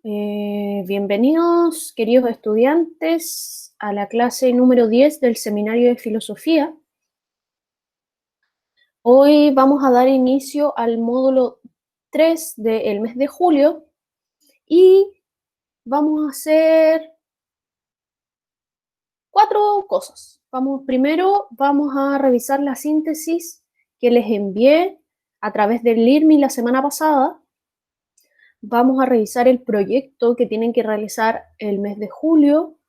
Bienvenidos, queridos estudiantes, a la clase número 10 del Seminario de Filosofía. Hoy vamos a dar inicio al módulo 3 del mes de julio y vamos a hacer 4 cosas. Primero vamos a revisar la síntesis que les envié a través del LIRMI la semana pasada. Vamos a revisar el proyecto que tienen que realizar el mes de julio.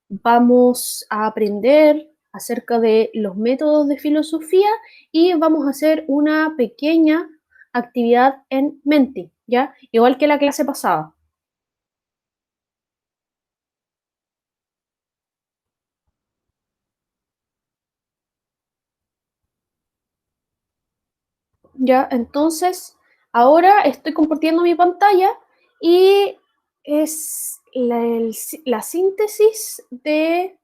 Vamos a aprender acerca de los métodos de filosofía y vamos a hacer una pequeña actividad en Menti, ¿ya? Igual que la clase pasada. Ya, entonces, ahora estoy compartiendo mi pantalla y es la síntesis de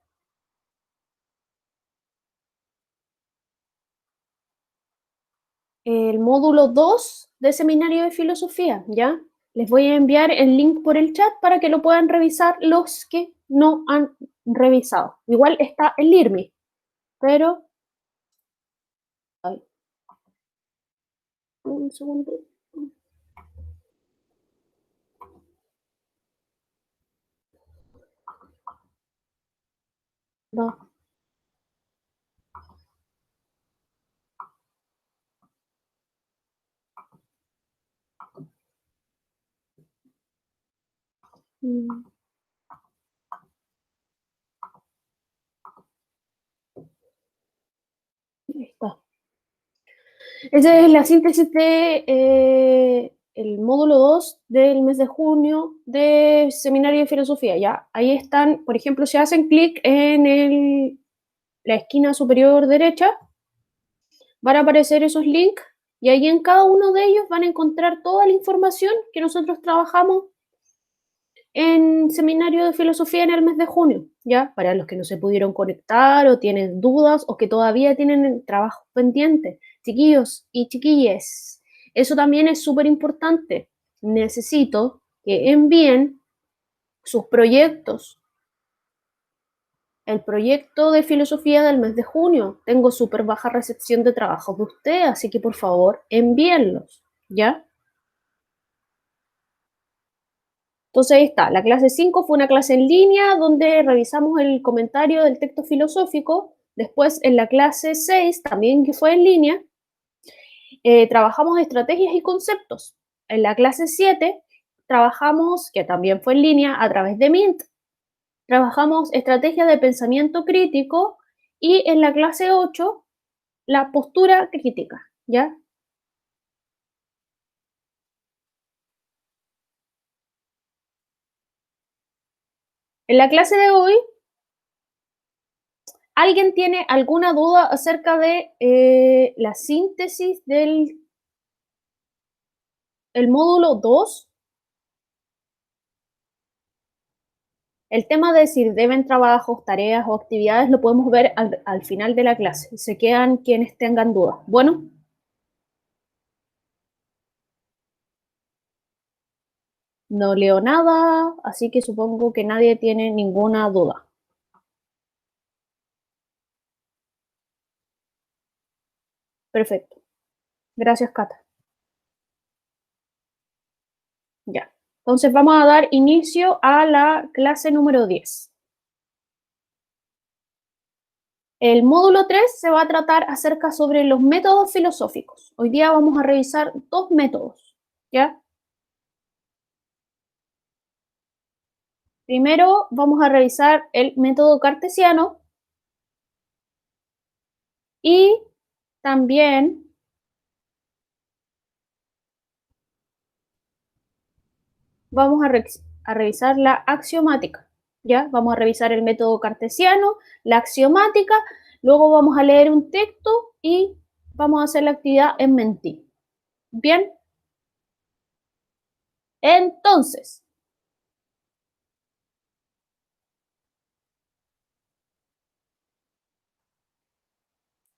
el módulo 2 de Seminario de Filosofía, ¿ya? Les voy a enviar el link por el chat para que lo puedan revisar los que no han revisado. Igual está el IRMI, pero... Ay, un segundo. No. Ahí está. Esa es la síntesis de el módulo 2 del mes de junio de Seminario de Filosofía. Ya, ahí están, por ejemplo, si hacen clic en la esquina superior derecha, van a aparecer esos links y ahí en cada uno de ellos van a encontrar toda la información que nosotros trabajamos en Seminario de Filosofía en el mes de junio, ¿ya? Para los que no se pudieron conectar o tienen dudas o que todavía tienen trabajo pendiente. Chiquillos y chiquilles, eso también es súper importante. Necesito que envíen sus proyectos. El proyecto de filosofía del mes de junio. Tengo súper baja recepción de trabajos de usted, así que por favor envíenlos, ¿ya? Entonces ahí está, la clase 5 fue una clase en línea donde revisamos el comentario del texto filosófico. Después en la clase 6, también que fue en línea, trabajamos estrategias y conceptos. En la clase 7 trabajamos, que también fue en línea, a través de Mint, trabajamos estrategias de pensamiento crítico y en la clase 8, la postura crítica, ¿ya? En la clase de hoy, ¿alguien tiene alguna duda acerca de la síntesis del el módulo 2? El tema de si deben trabajos, tareas o actividades lo podemos ver al final de la clase. Se quedan quienes tengan dudas. Bueno, no leo nada, así que supongo que nadie tiene ninguna duda. Perfecto. Gracias, Cata. Ya. Entonces vamos a dar inicio a la clase número 10. El módulo 3 se va a tratar acerca sobre los métodos filosóficos. Hoy día vamos a revisar 2 métodos, ¿ya? Primero vamos a revisar el método cartesiano y también vamos a revisar la axiomática, ¿ya? Vamos a revisar el método cartesiano, la axiomática, luego vamos a leer un texto y vamos a hacer la actividad en Menti. Bien, entonces,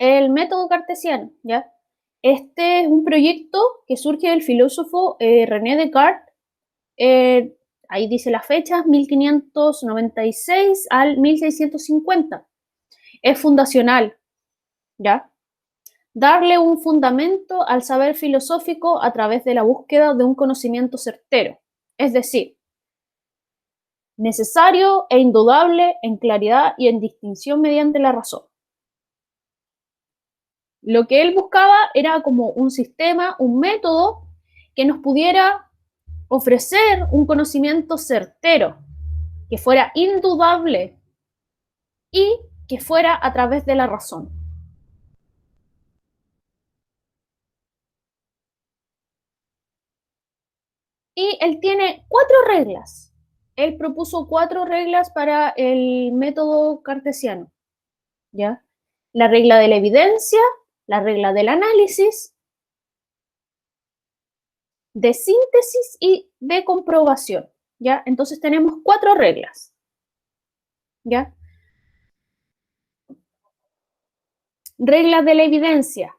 el método cartesiano, ¿ya? Este es un proyecto que surge del filósofo René Descartes ahí dice la fecha, 1596 al 1650. Es fundacional, ¿ya? Darle un fundamento al saber filosófico a través de la búsqueda de un conocimiento certero, es decir, necesario e indudable en claridad y en distinción mediante la razón. Lo que él buscaba era como un sistema, un método que nos pudiera ofrecer un conocimiento certero, que fuera indudable y que fuera a través de la razón. Y él tiene 4 reglas. Él propuso 4 reglas para el método cartesiano, ¿ya? La regla de la evidencia, la regla del análisis, de síntesis y de comprobación, ¿ya? Entonces tenemos 4 reglas, ¿ya? Regla de la evidencia.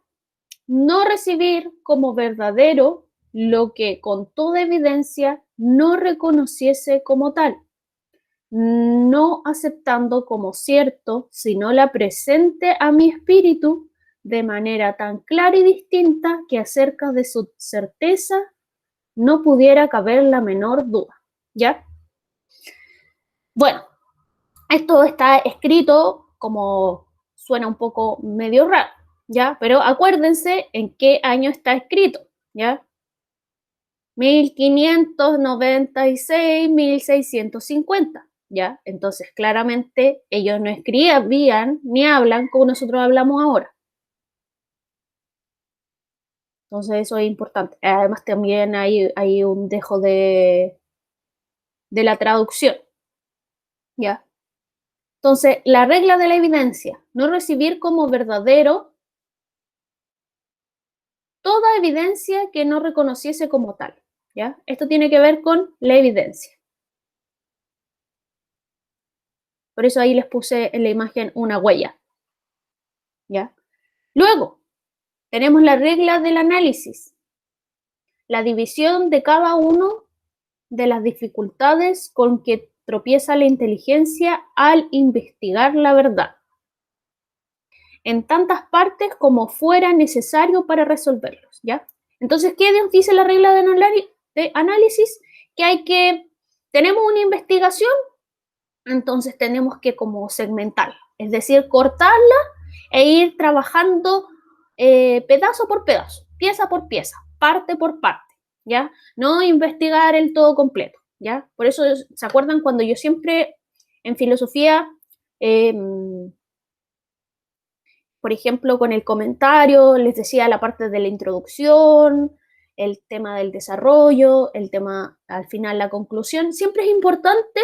No recibir como verdadero lo que con toda evidencia no reconociese como tal, no aceptando como cierto, sino la presente a mi espíritu de manera tan clara y distinta que acerca de su certeza no pudiera caber la menor duda, ¿ya? Bueno, esto está escrito como suena un poco medio raro, ¿ya? Pero acuérdense en qué año está escrito, ¿ya? 1596, 1650, ¿ya? Entonces, claramente, ellos no escribían ni hablan como nosotros hablamos ahora. Entonces, eso es importante. Además, también hay un dejo de la traducción, ¿ya? Entonces, la regla de la evidencia, no recibir como verdadero toda evidencia que no reconociese como tal, ¿ya? Esto tiene que ver con la evidencia. Por eso ahí les puse en la imagen una huella, ¿ya? Luego, tenemos la regla del análisis, la división de cada uno de las dificultades con que tropieza la inteligencia al investigar la verdad, en tantas partes como fuera necesario para resolverlos, ¿ya? Entonces, ¿qué nos dice la regla de análisis? Que tenemos una investigación, entonces tenemos que como segmentarla, es decir, cortarla e ir trabajando pedazo por pedazo, pieza por pieza, parte por parte, ¿ya? No investigar el todo completo, ¿ya? Por eso, ¿se acuerdan cuando yo siempre en filosofía, por ejemplo, con el comentario, les decía la parte de la introducción, el tema del desarrollo, el tema al final la conclusión? Siempre es importante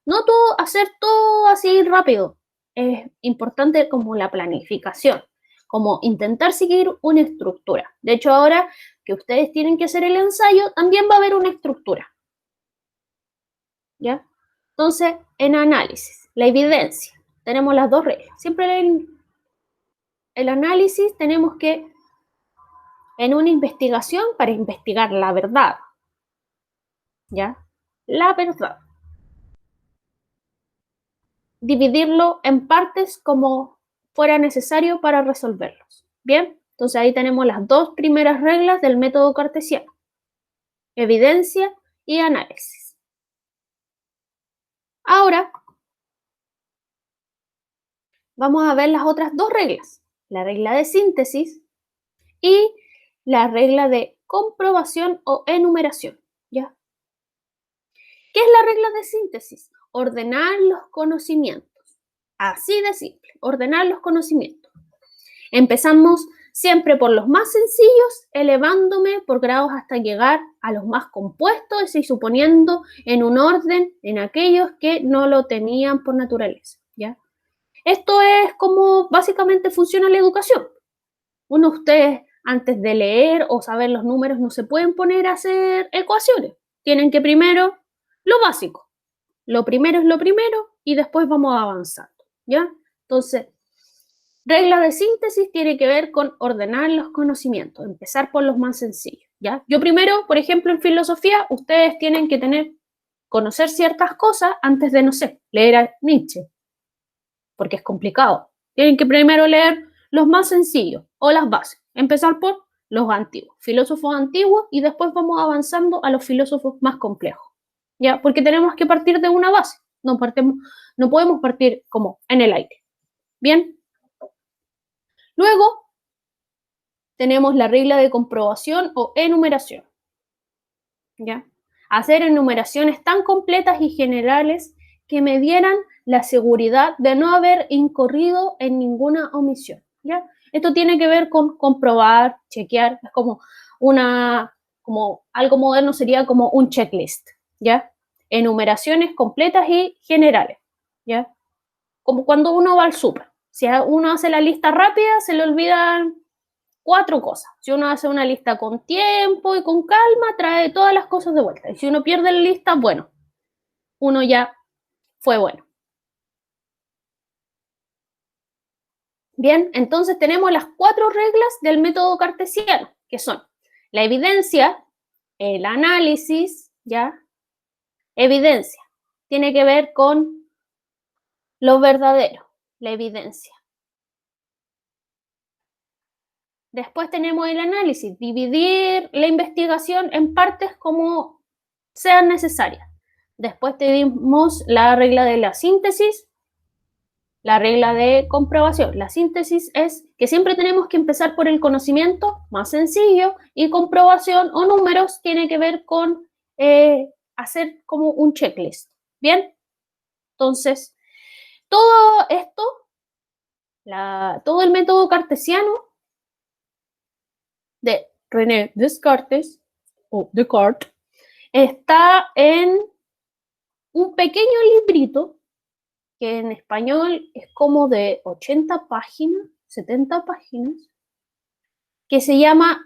no todo, hacer todo así rápido. Es importante como la planificación, como intentar seguir una estructura. De hecho, ahora que ustedes tienen que hacer el ensayo, también va a haber una estructura, ¿ya? Entonces, en análisis, la evidencia, tenemos las 2 reglas. Siempre el análisis tenemos que, en una investigación, para investigar la verdad, ¿ya? La verdad. Dividirlo en partes como fuera necesario para resolverlos. Bien, entonces ahí tenemos las 2 primeras reglas del método cartesiano: evidencia y análisis. Ahora vamos a ver las otras 2 reglas, la regla de síntesis y la regla de comprobación o enumeración, ¿ya? ¿Qué es la regla de síntesis? Ordenar los conocimientos. Así de simple, ordenar los conocimientos. Empezamos siempre por los más sencillos, elevándome por grados hasta llegar a los más compuestos y suponiendo en un orden en aquellos que no lo tenían por naturaleza, ¿ya? Esto es como básicamente funciona la educación. Ustedes, antes de leer o saber los números, no se pueden poner a hacer ecuaciones. Tienen que primero lo básico. Lo primero es lo primero y después vamos avanzando, ¿ya? Entonces, regla de síntesis tiene que ver con ordenar los conocimientos, empezar por los más sencillos, ¿ya? Yo primero, por ejemplo, en filosofía, ustedes tienen que tener conocer ciertas cosas antes de, no sé, leer a Nietzsche, porque es complicado. Tienen que primero leer los más sencillos o las bases. Empezar por los antiguos, filósofos antiguos, y después vamos avanzando a los filósofos más complejos. ¿Ya? Porque tenemos que partir de una base. No podemos partir como en el aire. Bien. Luego tenemos la regla de comprobación o enumeración. ¿Ya? Hacer enumeraciones tan completas y generales que me dieran la seguridad de no haber incurrido en ninguna omisión. ¿Ya? Esto tiene que ver con comprobar, chequear, es como como algo moderno sería como un checklist, ¿ya? Enumeraciones completas y generales, ¿ya? Como cuando uno va al súper. Si uno hace la lista rápida, se le olvidan 4 cosas. Si uno hace una lista con tiempo y con calma, trae todas las cosas de vuelta. Y si uno pierde la lista, bueno, uno ya fue bueno. Bien, entonces tenemos las 4 reglas del método cartesiano, que son la evidencia, el análisis, ¿ya? Evidencia. Tiene que ver con lo verdadero, la evidencia. Después tenemos el análisis, dividir la investigación en partes como sean necesarias. Después tenemos la regla de la síntesis, la regla de comprobación. La síntesis es que siempre tenemos que empezar por el conocimiento más sencillo, y comprobación o números tiene que ver con hacer como un checklist. Bien, entonces todo esto, todo el método cartesiano de René Descartes o Descartes está en un pequeño librito que en español es como de 80 páginas, 70 páginas, que se llama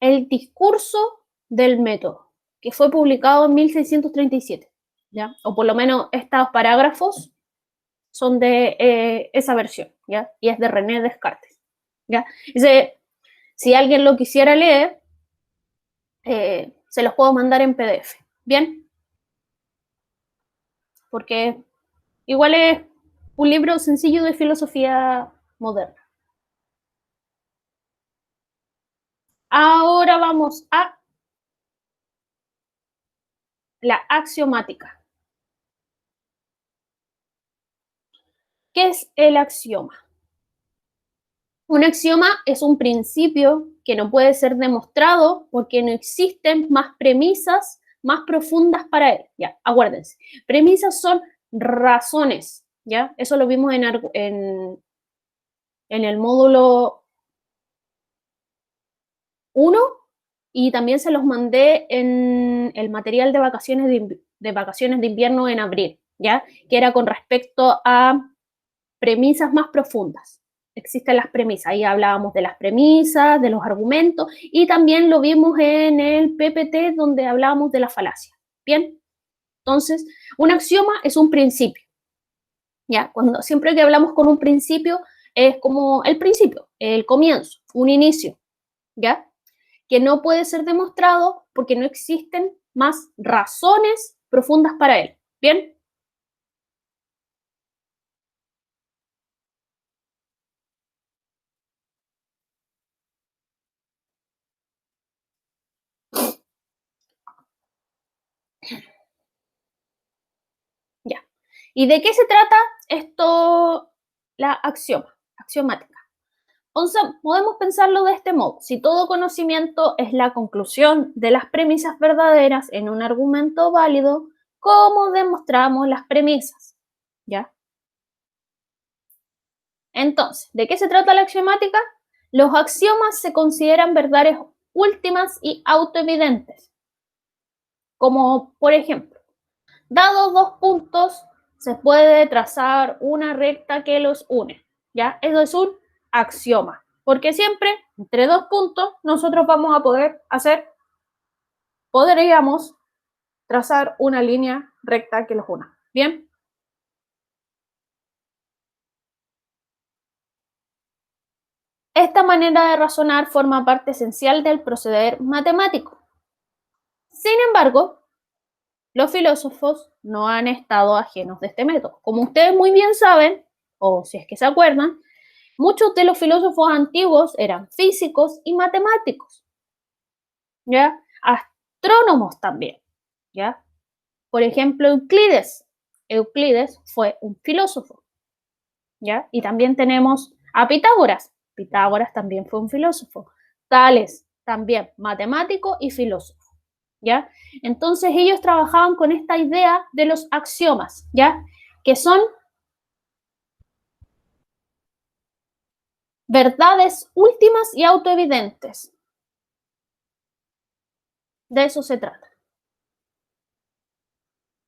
El discurso del método, que fue publicado en 1637, ¿ya? O por lo menos estos parágrafos son de esa versión, ¿ya? Y es de René Descartes, ¿ya? Dice, si alguien lo quisiera leer, se los puedo mandar en PDF, ¿bien? Porque igual es un libro sencillo de filosofía moderna. Ahora vamos a la axiomática. ¿Qué es el axioma? Un axioma es un principio que no puede ser demostrado porque no existen más premisas más profundas para él. Ya, acuérdense. Premisas son razones, ¿ya? Eso lo vimos en el módulo 1, y también se los mandé en el material de vacaciones de invierno en abril, ¿ya? Que era con respecto a premisas más profundas. Existen las premisas, ahí hablábamos de las premisas, de los argumentos, y también lo vimos en el PPT donde hablábamos de la falacia. Bien, entonces, un axioma es un principio. ¿Ya? Siempre que hablamos con un principio, es como el principio, el comienzo, un inicio, ¿ya? Que no puede ser demostrado porque no existen más razones profundas para él. ¿Bien? Ya. ¿Y de qué se trata esto, la axiomática? Entonces, podemos pensarlo de este modo. Si todo conocimiento es la conclusión de las premisas verdaderas en un argumento válido, ¿cómo demostramos las premisas? ¿Ya? Entonces, ¿de qué se trata la axiomática? Los axiomas se consideran verdades últimas y autoevidentes. Como, por ejemplo, dados 2 puntos, se puede trazar una recta que los une. ¿Ya? Eso es un axioma. Porque siempre, entre 2 puntos, nosotros vamos a podríamos trazar una línea recta que los una. ¿Bien? Esta manera de razonar forma parte esencial del proceder matemático. Sin embargo, Los filósofos no han estado ajenos de este método. Como ustedes muy bien saben, o si es que se acuerdan, muchos de los filósofos antiguos eran físicos y matemáticos, ¿ya? Astrónomos también, ¿ya? Por ejemplo, Euclides. Euclides fue un filósofo, ¿ya? Y también tenemos a Pitágoras. Pitágoras también fue un filósofo. Tales, también matemático y filósofo, ¿ya? Entonces ellos trabajaban con esta idea de los axiomas, ¿ya? Que son verdades últimas y autoevidentes. De eso se trata.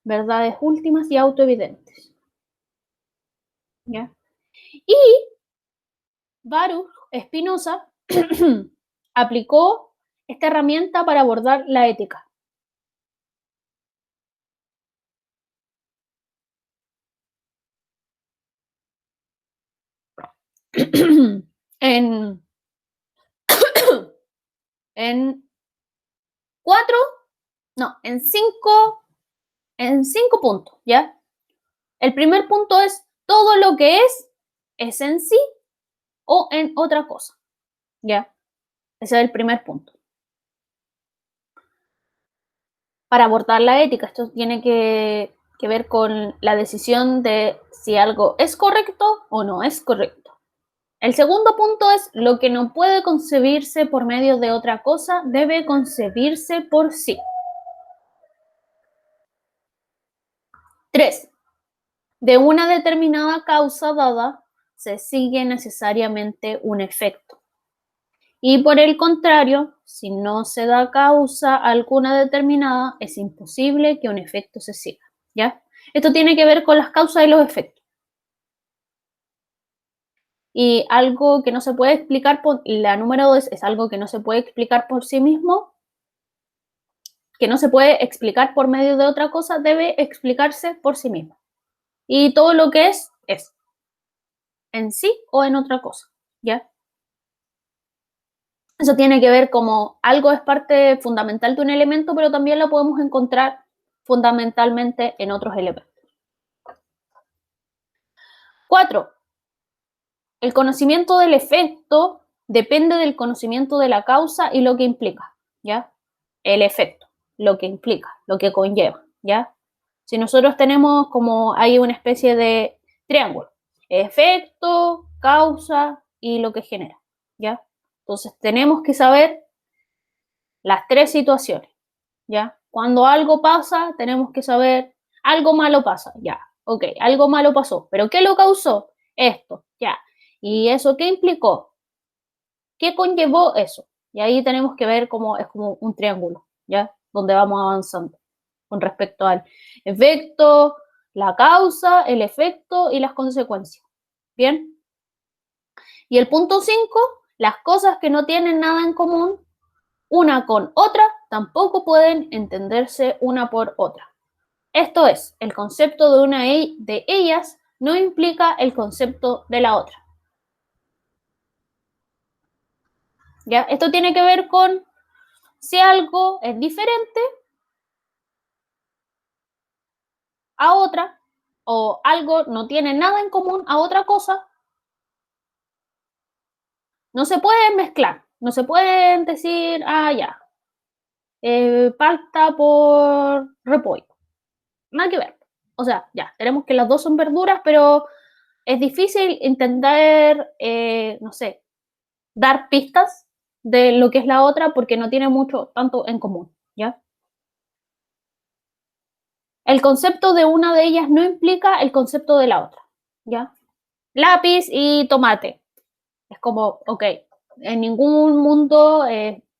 Verdades últimas y autoevidentes, ¿ya? Y Baruch Spinoza aplicó esta herramienta para abordar la ética. en, en cuatro, no, en cinco puntos, ¿ya? El primer punto es todo lo que es en sí o en otra cosa, ¿ya? Ese es el primer punto. Para abordar la ética, esto tiene que ver con la decisión de si algo es correcto o no es correcto. El segundo punto es lo que no puede concebirse por medio de otra cosa debe concebirse por sí. 3. De una determinada causa dada se sigue necesariamente un efecto. Y por el contrario, si no se da causa alguna determinada, es imposible que un efecto se siga, ¿ya? Esto tiene que ver con las causas y los efectos. Y algo que no se puede explicar por, la número 2 es algo que no se puede explicar por sí mismo, que no se puede explicar por medio de otra cosa, debe explicarse por sí mismo. Y todo lo que es en sí o en otra cosa, ¿ya? Eso tiene que ver como algo es parte fundamental de un elemento, pero también lo podemos encontrar fundamentalmente en otros elementos. 4. El conocimiento del efecto depende del conocimiento de la causa y lo que implica, ¿ya? El efecto, lo que implica, lo que conlleva, ¿ya? Si nosotros tenemos como hay una especie de triángulo, efecto, causa y lo que genera, ¿ya? Entonces tenemos que saber las tres situaciones, ¿ya? Cuando algo pasa, tenemos que saber, algo malo pasa, ya, ok, algo malo pasó, pero ¿qué lo causó? Esto, ya. ¿Y eso qué implicó? ¿Qué conllevó eso? Y ahí tenemos que ver cómo es como un triángulo, ¿ya? Donde vamos avanzando con respecto al efecto, la causa, el efecto y las consecuencias. ¿Bien? Y el punto 5, las cosas que no tienen nada en común una con otra tampoco pueden entenderse una por otra. Esto es, el concepto de una de ellas no implica el concepto de la otra. ¿Ya? Esto tiene que ver con si algo es diferente a otra o algo no tiene nada en común a otra cosa, no se pueden mezclar, no se pueden decir, ah, ya, palta por repollo. Nada que ver. O sea, ya, tenemos que las dos son verduras, pero es difícil entender, no sé, dar pistas de lo que es la otra porque no tiene mucho tanto en común, ¿ya? El concepto de una de ellas no implica el concepto de la otra, ¿ya? Lápiz y tomate. Es como, ok, en ningún mundo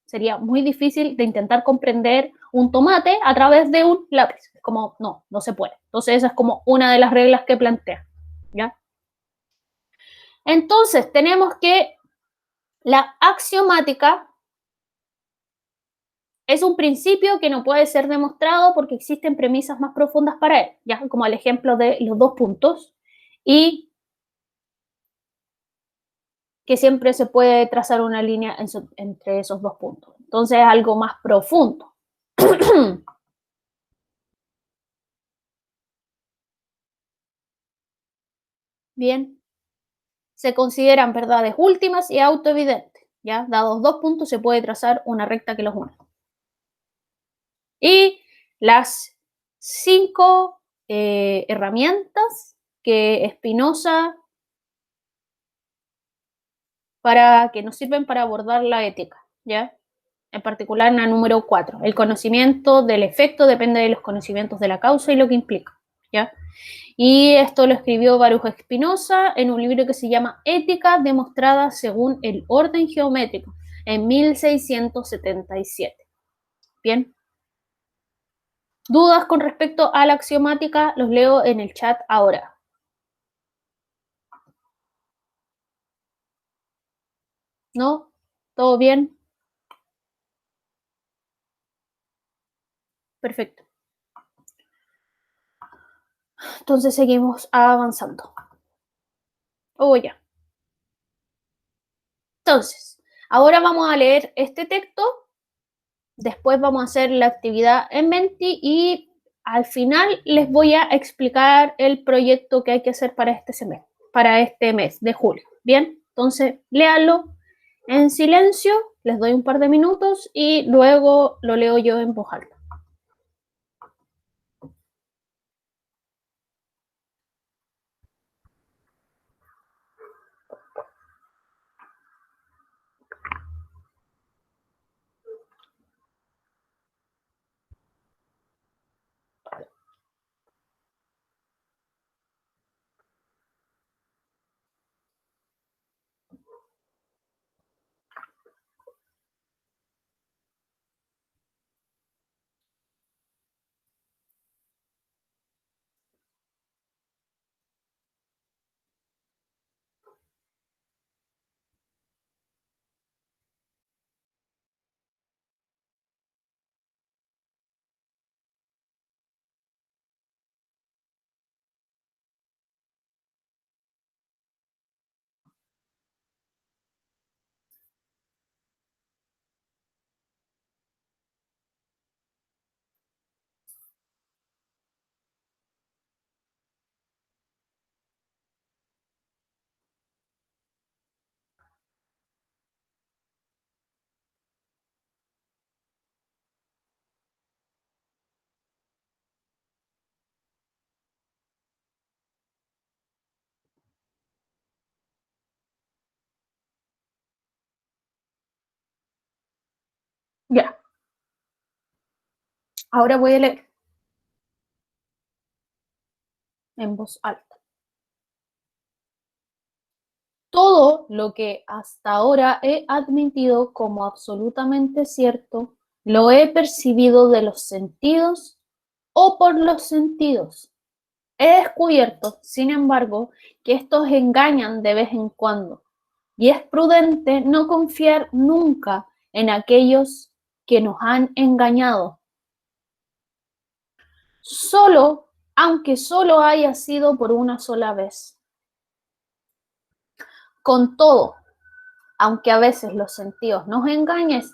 sería muy difícil de intentar comprender un tomate a través de un lápiz. Es como, no, no se puede. Entonces esa es como una de las reglas que plantea, ¿ya? Entonces tenemos que la axiomática es un principio que no puede ser demostrado porque existen premisas más profundas para él, ya como el ejemplo de los dos puntos, y que siempre se puede trazar una línea entre esos dos puntos. Entonces es algo más profundo. Bien, se consideran verdades últimas y autoevidentes. ¿Ya? Dados dos puntos, se puede trazar una recta que los une. Y las cinco herramientas que Spinoza que nos sirven para abordar la ética, ¿ya? En particular en la número 4, el conocimiento del efecto depende de los conocimientos de la causa y lo que implica, ¿ya? Y esto lo escribió Baruch Spinoza en un libro que se llama Ética demostrada según el orden geométrico, en 1677. Bien. ¿Dudas con respecto a la axiomática? Los leo en el chat ahora. ¿No? ¿Todo bien? Perfecto. Entonces seguimos avanzando. Oh, ya. Entonces, ahora vamos a leer este texto, después vamos a hacer la actividad en Menti y al final les voy a explicar el proyecto que hay que hacer para este semestre, para este mes de julio. Bien, entonces léanlo en silencio, les doy un par de minutos y luego lo leo yo en voz alta. Ya, ahora voy a leer en voz alta. Todo lo que hasta ahora he admitido como absolutamente cierto, lo he percibido de los sentidos o por los sentidos. He descubierto, sin embargo, que estos engañan de vez en cuando, y es prudente no confiar nunca en aquellos que nos han engañado. Solo, aunque solo haya sido por una sola vez. Con todo, aunque a veces los sentidos nos engañen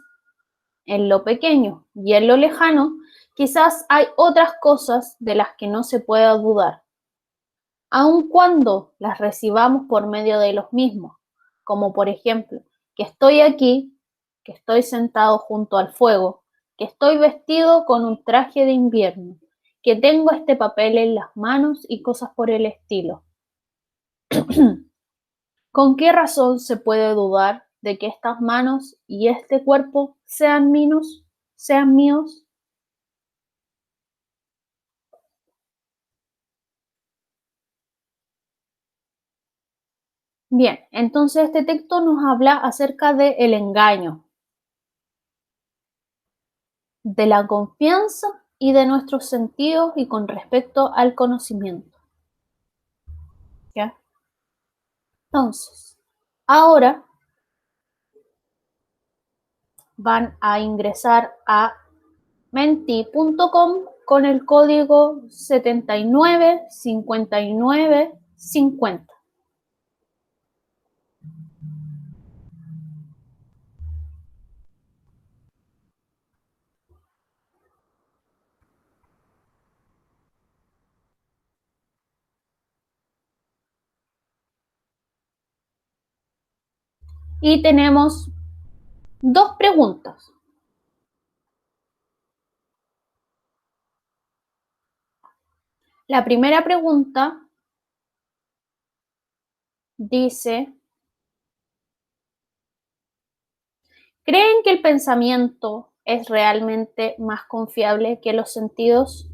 en lo pequeño y en lo lejano, quizás hay otras cosas de las que no se pueda dudar, aun cuando las recibamos por medio de los mismos, como por ejemplo, que estoy aquí, que estoy sentado junto al fuego, que estoy vestido con un traje de invierno, que tengo este papel en las manos y cosas por el estilo. ¿Con qué razón se puede dudar de que estas manos y este cuerpo sean míos? ¿Sean míos? Bien, entonces este texto nos habla acerca del engaño, de la confianza y de nuestros sentidos y con respecto al conocimiento. ¿Ya? Entonces, ahora van a ingresar a menti.com con el código 795950. Y tenemos dos preguntas. La primera pregunta dice, ¿creen que el pensamiento es realmente más confiable que los sentidos?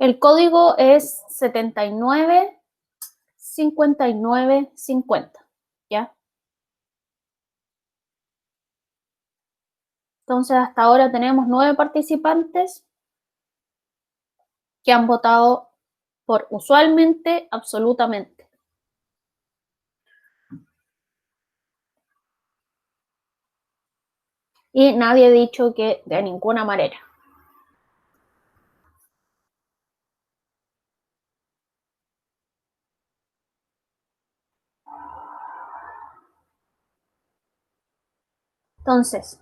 El código es 795950, ¿ya? Entonces, hasta ahora tenemos 9 participantes que han votado por usualmente, absolutamente. Y nadie ha dicho que de ninguna manera. Entonces,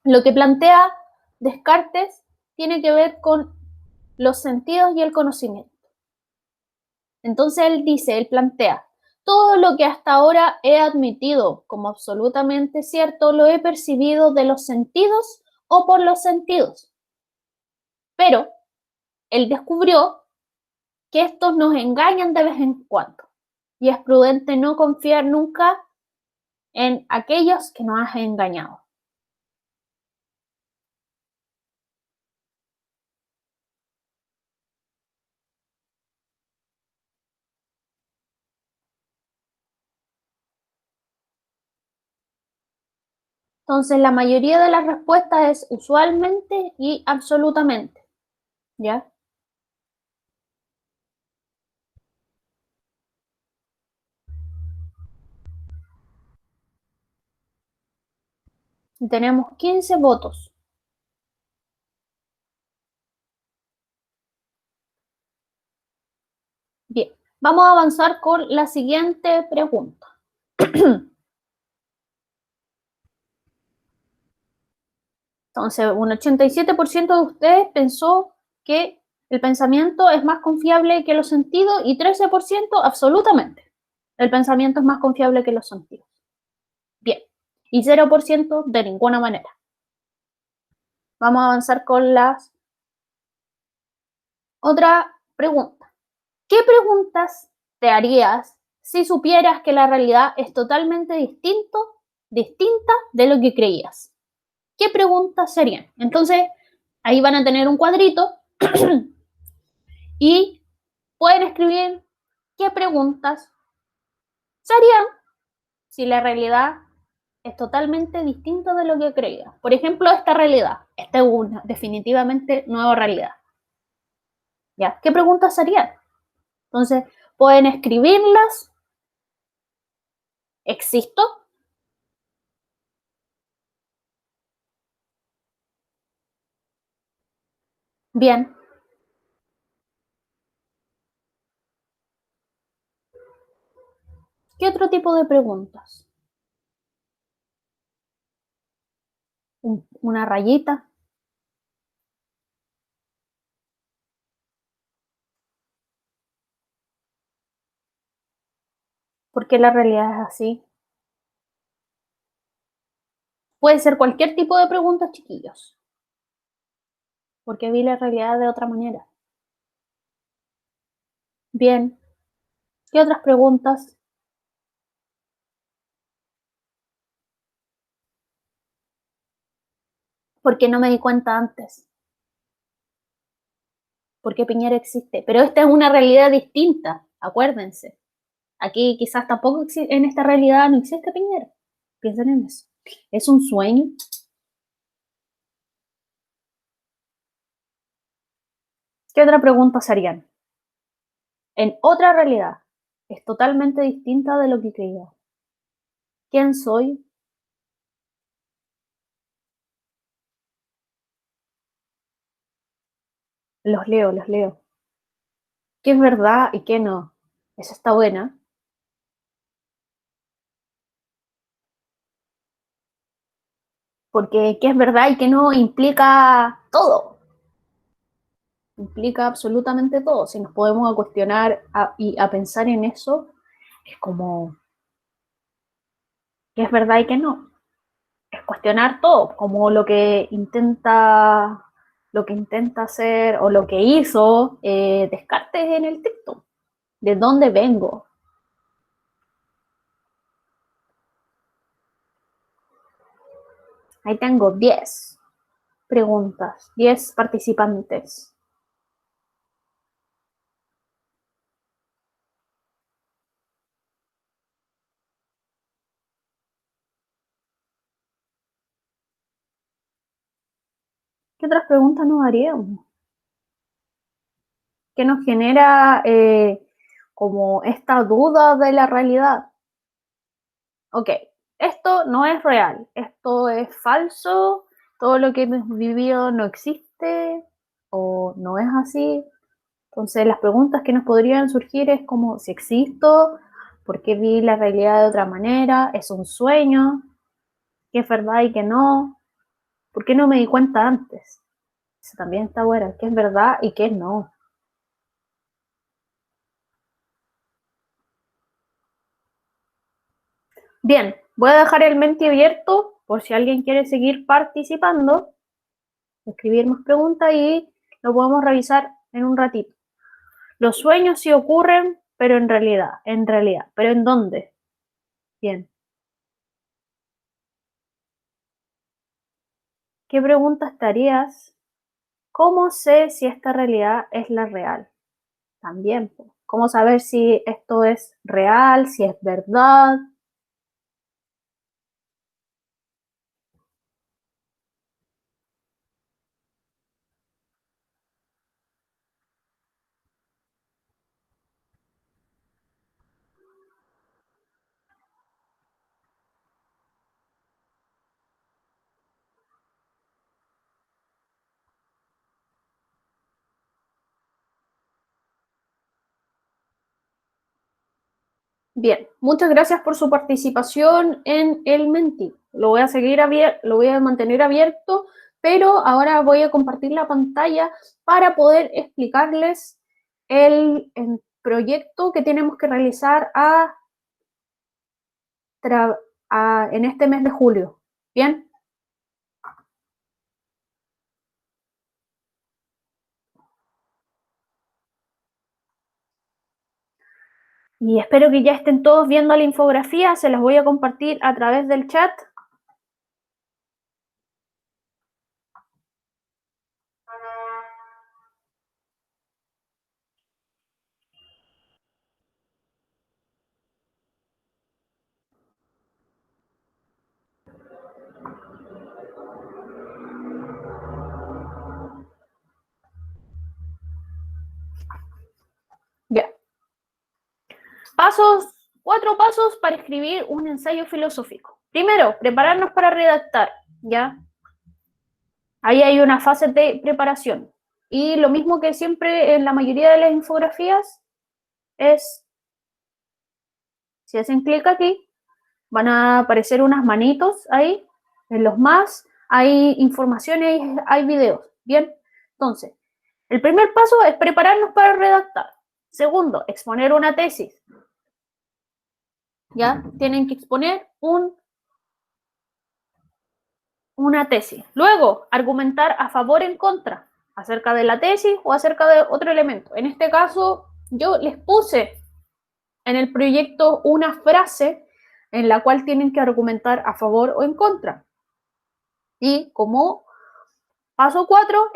lo que plantea Descartes tiene que ver con los sentidos y el conocimiento. Entonces él plantea, todo lo que hasta ahora he admitido como absolutamente cierto lo he percibido de los sentidos o por los sentidos. Pero él descubrió que estos nos engañan de vez en cuando y es prudente no confiar nunca en aquellos que nos han engañado. Entonces, la mayoría de las respuestas es usualmente y absolutamente, ¿ya? Y tenemos 15 votos. Bien, vamos a avanzar con la siguiente pregunta. Entonces, un 87% de ustedes pensó que el pensamiento es más confiable que los sentidos y 13% absolutamente. El pensamiento es más confiable que los sentidos. Bien, y 0% de ninguna manera. Vamos a avanzar con la otra pregunta. ¿Qué preguntas te harías si supieras que la realidad es totalmente distinta de lo que creías? ¿Qué preguntas serían? Entonces, ahí van a tener un cuadrito y pueden escribir qué preguntas se harían si la realidad es totalmente distinta de lo que creía. Por ejemplo, esta realidad. Esta es una definitivamente nueva realidad. ¿Ya? ¿Qué preguntas serían? Entonces, pueden escribirlas. ¿Existo? Bien. ¿Qué otro tipo de preguntas? Una rayita. ¿Por qué la realidad es así? Puede ser cualquier tipo de preguntas, chiquillos. Porque vi la realidad de otra manera. Bien. ¿Qué otras preguntas? ¿Por qué no me di cuenta antes? ¿Por qué Piñera existe? Pero esta es una realidad distinta, acuérdense. Aquí quizás tampoco en esta realidad no existe Piñera. Piensen en eso. ¿Es un sueño? ¿Qué otra pregunta serían? En otra realidad es totalmente distinta de lo que creía. ¿Quién soy? Los leo, los leo. ¿Qué es verdad y qué no? Esa está buena. Porque qué es verdad y qué no implica todo. Implica absolutamente todo. Si nos podemos a cuestionar y a pensar en eso, es como qué es verdad y qué no. Es cuestionar todo, como lo que intenta hacer o lo que hizo Descartes en el texto. ¿De dónde vengo? Ahí tengo 10 preguntas, 10 participantes. ¿Qué otras preguntas nos haríamos? ¿Qué nos genera como esta duda de la realidad? Ok, esto no es real, esto es falso, todo lo que hemos vivido no existe o no es así. Entonces las preguntas que nos podrían surgir es como si existo, por qué vi la realidad de otra manera, es un sueño, qué es verdad y qué no, por qué no me di cuenta antes. Eso también está bueno, qué es verdad y qué no. Bien, voy a dejar el Menti abierto por si alguien quiere seguir participando, escribir más preguntas y lo podemos revisar en un ratito. Los sueños sí ocurren, pero en realidad, pero ¿en dónde? Bien. ¿Qué preguntas te harías? ¿Cómo sé si esta realidad es la real? También, pues. ¿Cómo saber si esto es real, si es verdad? Bien, muchas gracias por su participación en el Menti. Lo voy a seguir lo voy a mantener abierto, pero ahora voy a compartir la pantalla para poder explicarles el proyecto que tenemos que realizar en este mes de julio. Bien, y espero que ya estén todos viendo la infografía. Se las voy a compartir a través del chat. Ya. Pasos, 4 pasos para escribir un ensayo filosófico. Primero, prepararnos para redactar, ¿ya? Ahí hay una fase de preparación. Y lo mismo que siempre en la mayoría de las infografías es, si hacen clic aquí, van a aparecer unas manitos ahí, en los más, hay informaciones, hay videos, ¿bien? Entonces, el primer paso es prepararnos para redactar. Segundo, exponer una tesis. ¿Ya? Tienen que exponer una tesis. Luego, argumentar a favor o en contra acerca de la tesis o acerca de otro elemento. En este caso, yo les puse en el proyecto una frase en la cual tienen que argumentar a favor o en contra. Y como paso 4,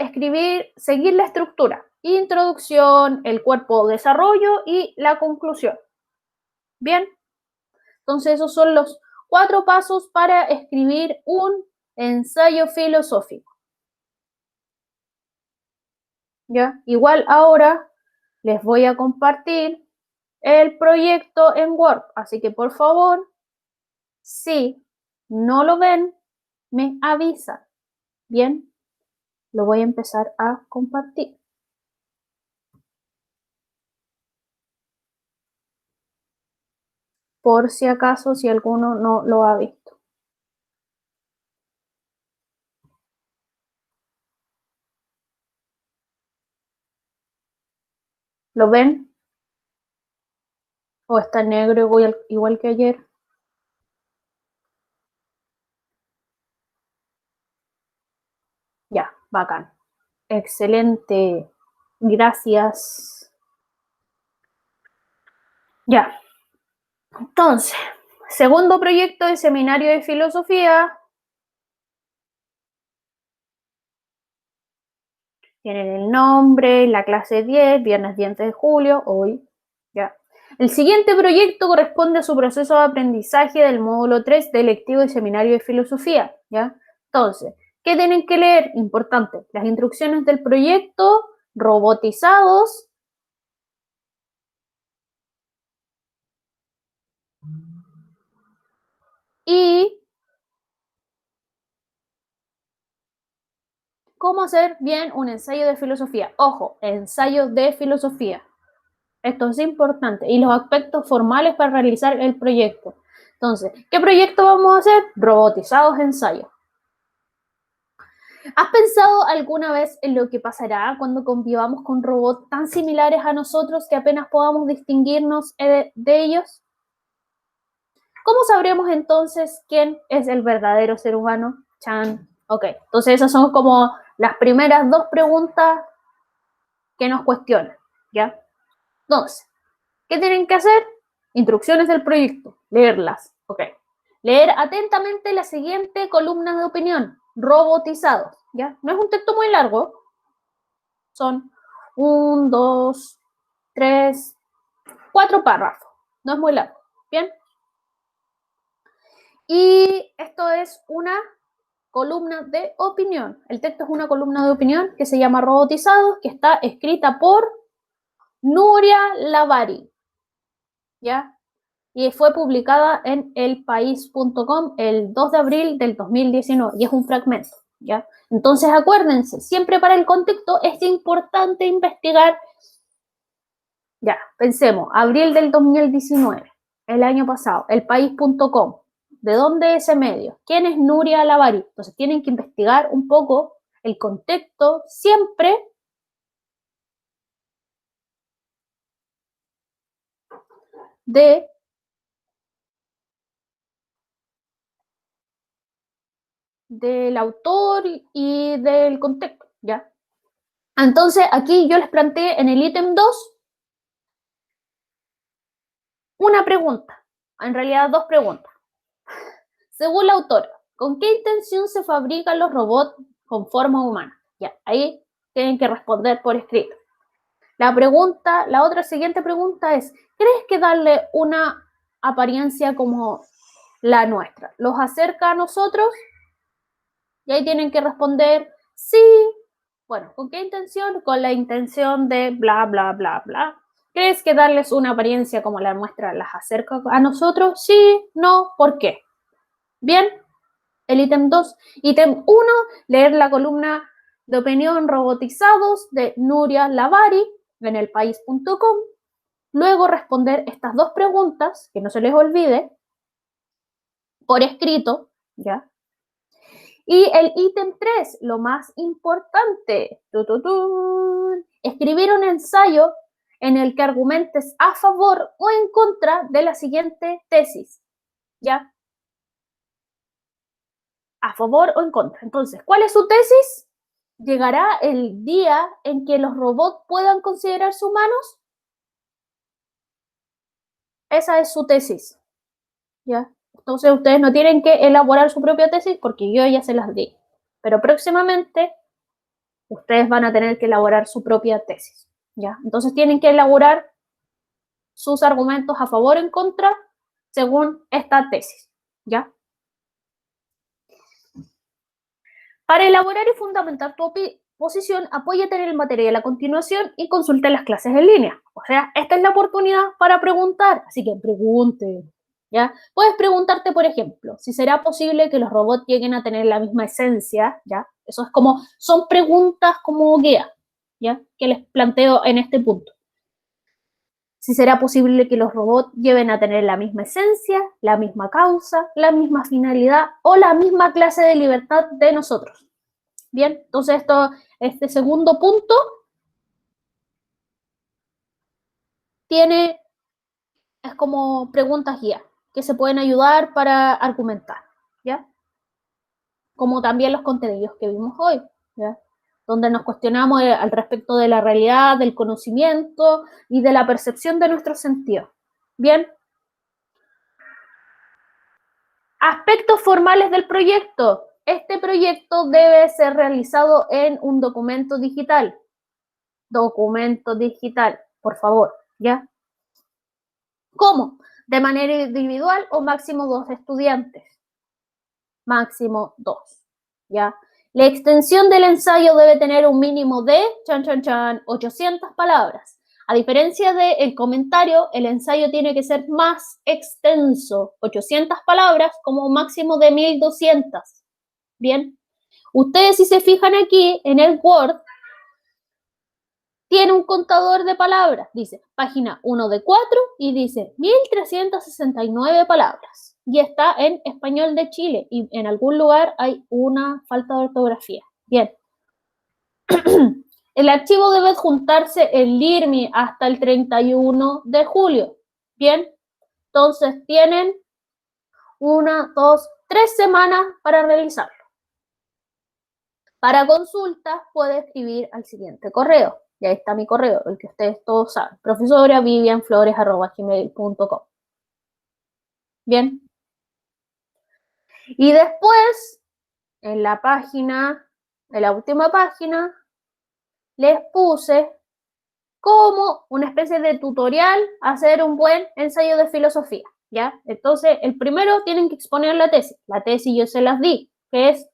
seguir la estructura. Introducción, el cuerpo de desarrollo y la conclusión. Bien, entonces esos son los 4 pasos para escribir un ensayo filosófico. ¿Ya? Igual ahora les voy a compartir el proyecto en Word, así que por favor, si no lo ven, me avisan. Bien, lo voy a empezar a compartir. por si acaso, si alguno no lo ha visto. ¿Lo ven? ¿O está negro igual que ayer? Ya, bacán. Excelente. Gracias. Ya. Entonces, segundo proyecto de seminario de filosofía. Tienen el nombre, la clase 10, viernes 10 de julio, hoy. Ya. El siguiente proyecto corresponde a su proceso de aprendizaje del módulo 3 de lectivo y seminario de filosofía. ¿Ya? Entonces, ¿qué tienen que leer? Importante, las instrucciones del proyecto, robotizados y cómo hacer bien un ensayo de filosofía. Ojo, ensayo de filosofía. Esto es importante. Y los aspectos formales para realizar el proyecto. Entonces, ¿qué proyecto vamos a hacer? Robotizados ensayos. ¿Has pensado alguna vez en lo que pasará cuando convivamos con robots tan similares a nosotros que apenas podamos distinguirnos de ellos? ¿Cómo sabremos entonces quién es el verdadero ser humano? Chan. Ok, entonces esas son como las primeras dos preguntas que nos cuestionan, ¿ya? Entonces, ¿qué tienen que hacer? Instrucciones del proyecto, leerlas, ok. Leer atentamente la siguiente columna de opinión, robotizados, ¿ya? No es un texto muy largo, son 1, 2, 3, 4 párrafos, no es muy largo, ¿bien? Y esto es una columna de opinión. El texto es una columna de opinión que se llama Robotizados, que está escrita por Nuria Lavari, ¿ya? Y fue publicada en elpaís.com el 2 de abril del 2019 y es un fragmento, ¿ya? Entonces acuérdense, siempre para el contexto es importante investigar. Ya, pensemos, abril del 2019, el año pasado, elpaís.com. ¿De dónde es ese medio? ¿Quién es Nuria Lavari? Entonces tienen que investigar un poco el contexto siempre de, del autor y del contexto, ¿ya? Entonces aquí yo les planteé en el ítem 2 una pregunta, en realidad dos preguntas. Según la autora, ¿con qué intención se fabrican los robots con forma humana? Ya, ahí tienen que responder por escrito. La otra siguiente pregunta es, ¿crees que darle una apariencia como la nuestra los acerca a nosotros? Y ahí tienen que responder sí. Bueno, ¿con qué intención? Con la intención de bla, bla, bla, bla. ¿Crees que darles una apariencia como la nuestra las acerca a nosotros? Sí, no, ¿por qué? Bien, el ítem 2. Ítem 1, leer la columna de opinión robotizados de Nuria Lavari en elpaís.com. Luego responder estas dos preguntas, que no se les olvide, por escrito, ¿ya? Y el ítem 3, lo más importante, escribir un ensayo en el que argumentes a favor o en contra de la siguiente tesis, ¿ya? A favor o en contra. Entonces, ¿cuál es su tesis? ¿Llegará el día en que los robots puedan considerarse humanos? Esa es su tesis, ¿ya? Entonces ustedes no tienen que elaborar su propia tesis porque yo ya se las di. Pero próximamente ustedes van a tener que elaborar su propia tesis, ¿ya? Entonces tienen que elaborar sus argumentos a favor o en contra según esta tesis, ¿ya? Para elaborar y fundamentar tu posición, apóyate en el material a continuación y consulta las clases en línea. O sea, esta es la oportunidad para preguntar, así que pregunte, ¿ya? Puedes preguntarte, por ejemplo, si será posible que los robots lleguen a tener la misma esencia, ¿ya? Eso es como, son preguntas como guía, ¿ya? Que les planteo en este punto. Si será posible que los robots lleven a tener la misma esencia, la misma causa, la misma finalidad o la misma clase de libertad de nosotros. Bien, entonces este segundo punto es como preguntas guía que se pueden ayudar para argumentar, ¿ya? Como también los contenidos que vimos hoy, ¿ya? Donde nos cuestionamos al respecto de la realidad, del conocimiento y de la percepción de nuestros sentidos. Bien. Aspectos formales del proyecto. Este proyecto debe ser realizado en un documento digital. Documento digital, por favor, ¿ya? ¿Cómo? De manera individual o máximo 2 estudiantes. Máximo 2, ¿ya? La extensión del ensayo debe tener un mínimo de 800 palabras. A diferencia del comentario, el ensayo tiene que ser más extenso, 800 palabras como un máximo de 1200. Bien, ustedes si se fijan aquí en el Word, tiene un contador de palabras, dice página 1 de 4 y dice 1369 palabras. Y está en español de Chile y en algún lugar hay una falta de ortografía. Bien. El archivo debe juntarse en LIRMI hasta el 31 de julio. Bien, entonces tienen 1, 2, 3 semanas para realizarlo. Para consultas puede escribir al siguiente correo. Y ahí está mi correo, el que ustedes todos saben. profesoravivianflores@gmail.com. Bien. Y después, en la última página, les puse como una especie de tutorial hacer un buen ensayo de filosofía, ¿ya? Entonces, el primero tienen que exponer la tesis. La tesis yo se las di, que es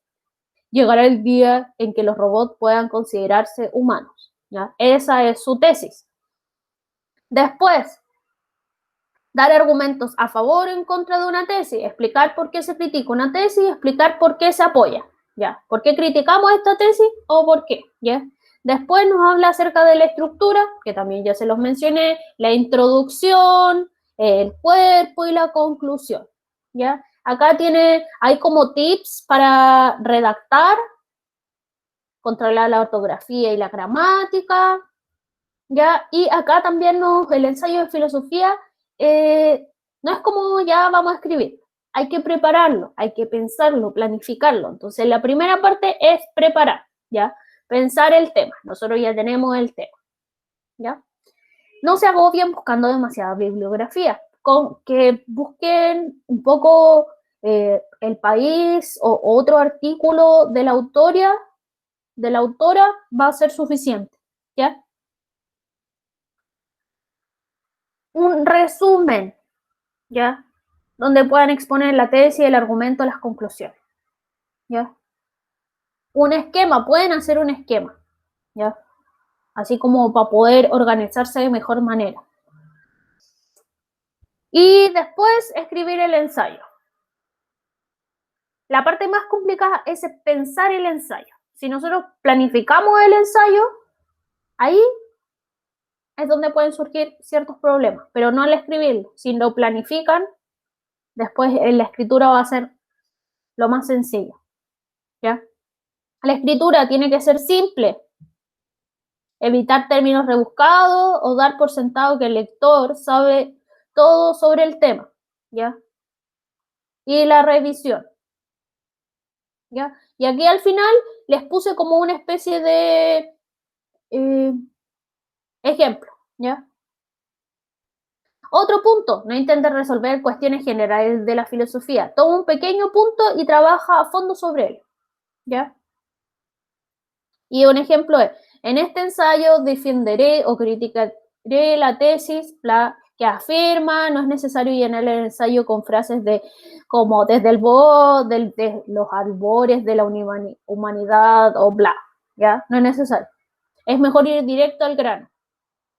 llegará el día en que los robots puedan considerarse humanos, ¿ya? Esa es su tesis. Después, dar argumentos a favor o en contra de una tesis, explicar por qué se critica una tesis y explicar por qué se apoya, ¿ya? ¿Por qué criticamos esta tesis o por qué? ¿Ya? Después nos habla acerca de la estructura, que también ya se los mencioné, la introducción, el cuerpo y la conclusión, ¿ya? Acá hay como tips para redactar, controlar la ortografía y la gramática, ¿ya? Y acá también el ensayo de filosofía no es como ya vamos a escribir, hay que prepararlo, hay que pensarlo, planificarlo. Entonces, la primera parte es preparar, ¿ya? Pensar el tema. Nosotros ya tenemos el tema, ¿ya? No se agobien buscando demasiada bibliografía, con que busquen un poco El País o otro artículo de la autora va a ser suficiente, ¿ya? Un resumen, ¿ya? Donde puedan exponer la tesis, el argumento, las conclusiones, ¿ya? Un esquema, pueden hacer un esquema, ¿ya? Así como para poder organizarse de mejor manera. Y después escribir el ensayo. La parte más complicada es pensar el ensayo. Si nosotros planificamos el ensayo, ahí es donde pueden surgir ciertos problemas, pero no al escribirlo. Si lo planifican, después en la escritura va a ser lo más sencillo, ¿ya? La escritura tiene que ser simple, evitar términos rebuscados o dar por sentado que el lector sabe todo sobre el tema, ¿ya? Y la revisión, ¿ya? Y aquí al final les puse como una especie de ejemplo, ¿ya? Otro punto, no intentes resolver cuestiones generales de la filosofía. Toma un pequeño punto y trabaja a fondo sobre él, ¿ya? Y un ejemplo es, en este ensayo defenderé o criticaré la tesis que afirma, no es necesario llenar el ensayo con frases como desde de los albores de la humanidad o bla, ¿ya? No es necesario. Es mejor ir directo al grano.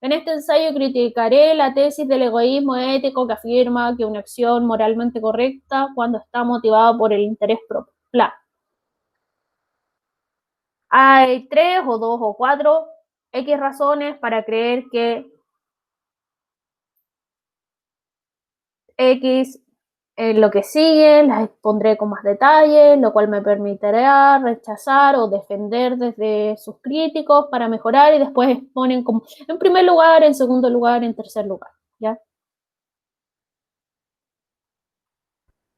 En este ensayo criticaré la tesis del egoísmo ético que afirma que una acción moralmente correcta cuando está motivada por el interés propio. Bla. Hay 3 o 2 o 4 X razones para creer que X, lo que sigue las expondré con más detalle, lo cual me permitirá rechazar o defender desde sus críticos para mejorar y después exponen como en primer lugar, en segundo lugar, en tercer lugar, ¿ya?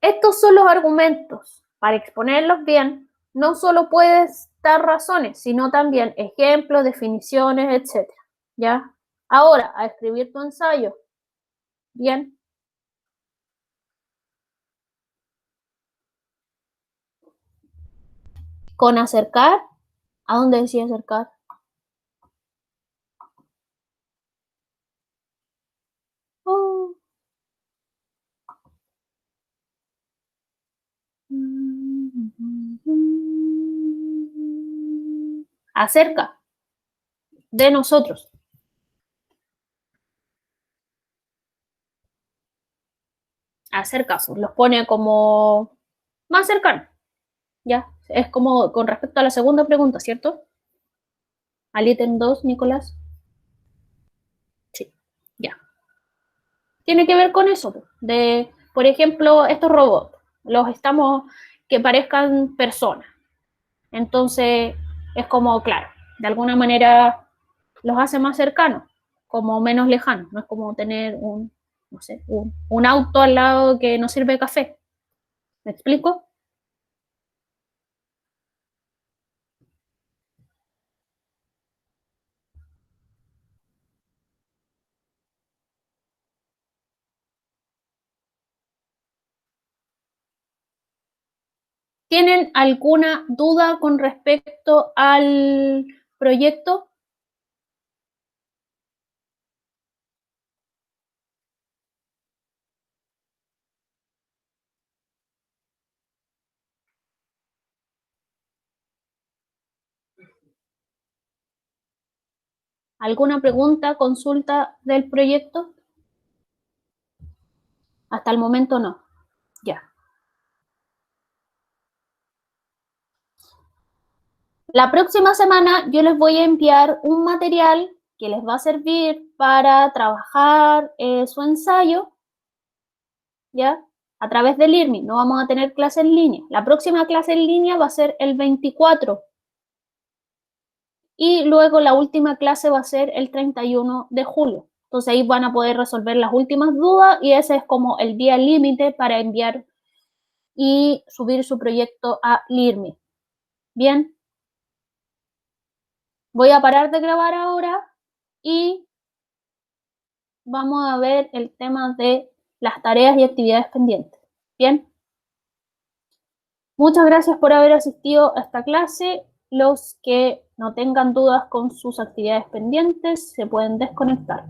Estos son los argumentos. Para exponerlos bien, no solo puedes dar razones, sino también ejemplos, definiciones, etc. ¿Ya? Ahora, a escribir tu ensayo. Bien. Con acercar, ¿a dónde decía acercar? Oh. Acerca de nosotros. Acerca, pues, los pone como más cercanos. ¿Ya? Es como con respecto a la segunda pregunta, ¿cierto? Al ítem 2, Nicolás. Sí, ya. Tiene que ver con eso, de, por ejemplo, estos robots, los estamos que parezcan personas. Entonces, es como, claro, de alguna manera los hace más cercanos, como menos lejanos. No es como tener un, no sé, un auto al lado que no sirve café. ¿Me explico? ¿Tienen alguna duda con respecto al proyecto? ¿Alguna pregunta, consulta del proyecto? Hasta el momento no. Ya. La próxima semana yo les voy a enviar un material que les va a servir para trabajar su ensayo, ¿ya? A través del IRMI. No vamos a tener clase en línea. La próxima clase en línea va a ser el 24 y luego la última clase va a ser el 31 de julio. Entonces ahí van a poder resolver las últimas dudas y ese es como el día límite para enviar y subir su proyecto a LIRMI. Bien, voy a parar de grabar ahora y vamos a ver el tema de las tareas y actividades pendientes. Bien, muchas gracias por haber asistido a esta clase. Los que no tengan dudas con sus actividades pendientes se pueden desconectar.